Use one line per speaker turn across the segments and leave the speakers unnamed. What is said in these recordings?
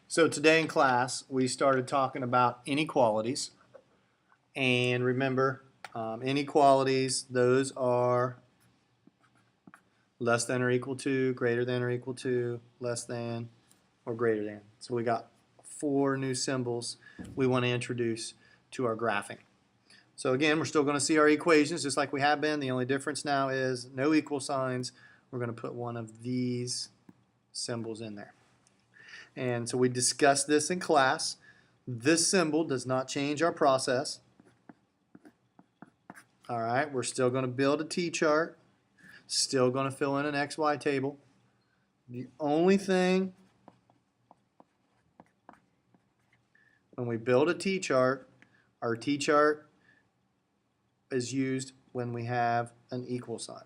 So today in class, we started talking about inequalities. And remember, inequalities, those are less than or equal to, greater than or equal to, less than, or greater than. So we got 4 new symbols we want to introduce to our graphing. So again, we're still going to see our equations just like we have been. The only difference now is no equal signs. We're going to put one of these symbols in there. And so we discussed this in class. This symbol does not change our process. All right, we're still going to build a t-chart, still going to fill in an XY table. The only thing when we build a t-chart, our t-chart is used when we have an equal sign.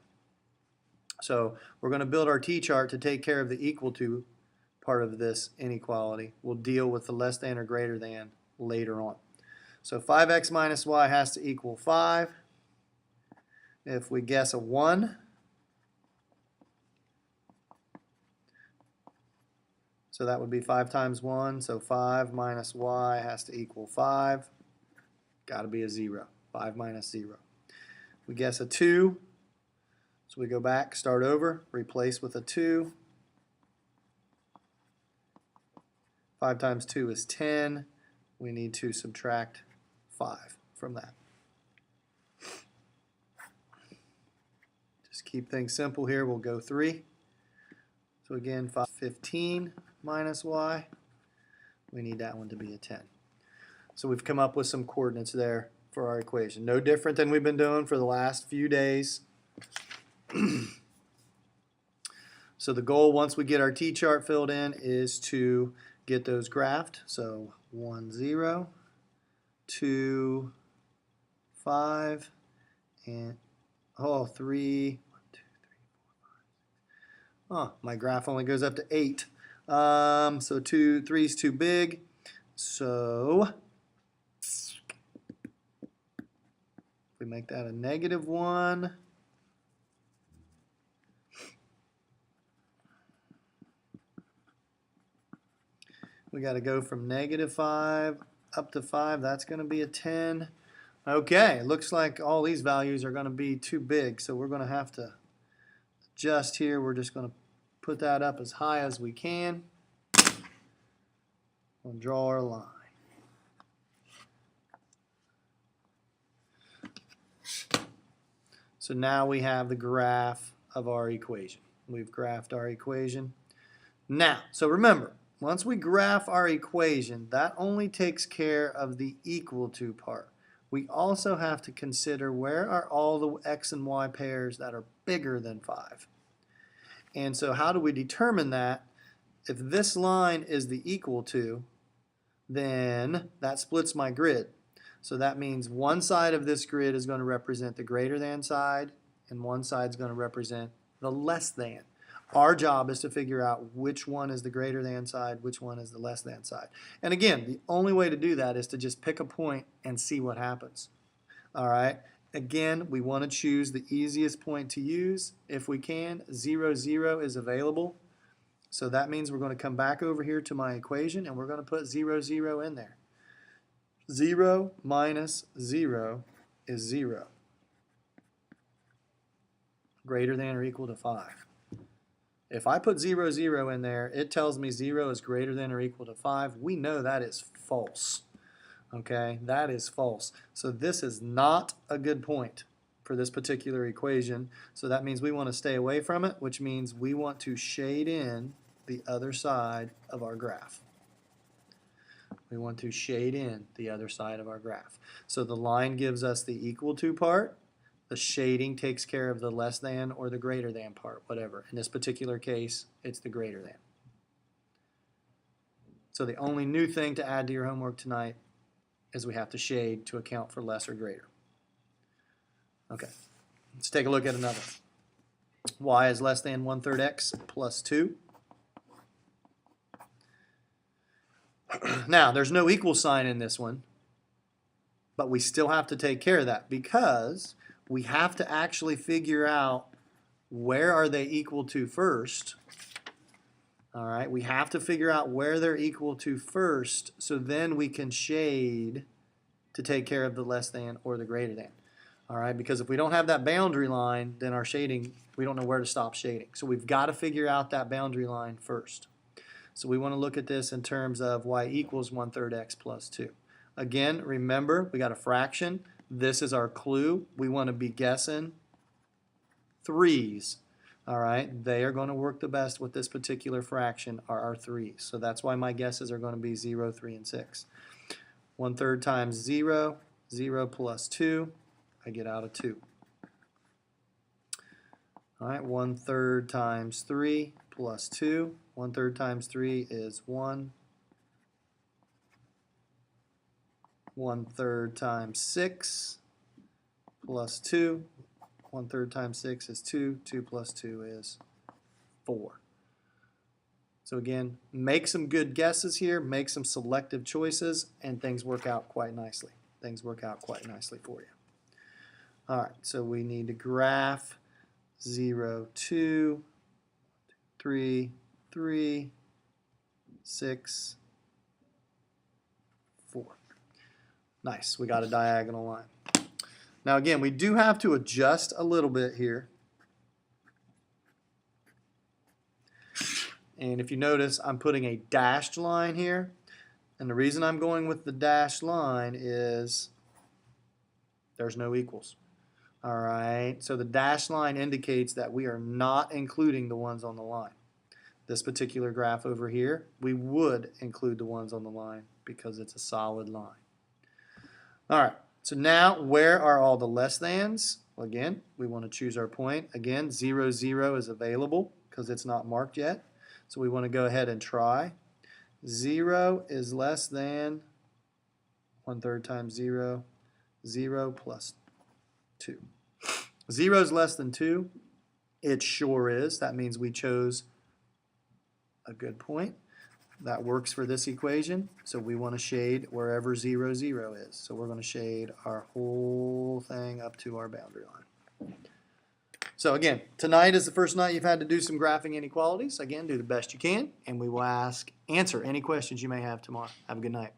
So we're going to build our t-chart to take care of the equal to part of this inequality. We'll deal with the less than or greater than later on. So 5x minus y has to equal 5. If we guess a 1, so that would be 5 times 1, so 5 minus y has to equal 5. Got to be a 0. 5 minus 0. We guess a 2, so we go back, start over, replace with a 2. 5 times 2 is 10. We need to subtract 5 from that. Just keep things simple here. We'll go 3. So again, 15 minus y. We need that one to be a 10. So we've come up with some coordinates there for our equation. No different than we've been doing for the last few days. So the goal, once we get our t-chart filled in, is to get those graphed. So 1, 0, 2, 5, and 3. 1, 2, 3, 4, 5. Oh, my graph only goes up to 8. So 3 is too big. So we make that a -1. We got to go from -5 up to 5. That's going to be a 10. Okay, looks like all these values are going to be too big, so we're going to have to adjust here. We're just going to put that up as high as we can. We'll draw our line. So now we have the graph of our equation. We've graphed our equation. Now, so remember, once we graph our equation, that only takes care of the equal to part. We also have to consider where are all the x and y pairs that are bigger than 5. And so how do we determine that? If this line is the equal to, then that splits my grid. So that means one side of this grid is going to represent the greater than side, and one side is going to represent the less than. Our job is to figure out which one is the greater than side, which one is the less than side. And again, the only way to do that is to just pick a point and see what happens. All right. Again, we want to choose the easiest point to use if we can. 0, 0 is available. So that means we're going to come back over here to my equation and we're going to put 0, 0 in there. 0 minus 0 is 0. Greater than or equal to 5. If I put 0, 0 in there, it tells me 0 is greater than or equal to 5. We know that is false. Okay, that is false. So this is not a good point for this particular equation. So that means we want to stay away from it, which means we want to shade in the other side of our graph. We want to shade in the other side of our graph. So the line gives us the equal to part. The shading takes care of the less than or the greater than part, whatever. In this particular case, it's the greater than. So the only new thing to add to your homework tonight is we have to shade to account for less or greater. Okay, let's take a look at another. Y is less than 1/3 x plus 2. Now, there's no equal sign in this one, but we still have to take care of that because we have to actually figure out where are they equal to first All right, we have to figure out where they're equal to first, so then we can shade to take care of the less than or the greater than. All right, because if we don't have that boundary line, then our shading, we don't know where to stop shading. So we've got to figure out that boundary line first. So we want to look at this in terms of y equals 1/3 x plus 2. Again, remember, we got a fraction. This is our clue. We want to be guessing threes. All right, they are going to work the best with this particular fraction are our threes. So that's why my guesses are going to be 0, 3, and 6. 1/3 times 0, 0 plus 2, I get out a 2. All right, 1/3 times 3 plus 2. 1/3 times 3 is 1. 1/3 times 6 plus 2. 1/3 times 6 is 2. 2 plus 2 is 4. So again, make some good guesses here, make some selective choices, and things work out quite nicely. Things work out quite nicely for you. All right, so we need to graph 0, 2, 3, 3, 6, 4. Nice, we got a diagonal line. Now again, we do have to adjust a little bit here. And if you notice, I'm putting a dashed line here. And the reason I'm going with the dashed line is there's no equals. All right, so the dashed line indicates that we are not including the ones on the line. This particular graph over here, we would include the ones on the line because it's a solid line. All right, so now where are all the less thans? Well, again, we want to choose our point. Again, 0, 0 is available because it's not marked yet. So we want to go ahead and try. 0 is less than 1/3 times 0, 0 plus 2. 0 is less than 2. It sure is. That means we chose a good point. That works for this equation. So we want to shade wherever 0, 0 is. So we're going to shade our whole thing up to our boundary line. So again, tonight is the first night you've had to do some graphing inequalities. Again, do the best you can, and we will answer any questions you may have tomorrow. Have a good night.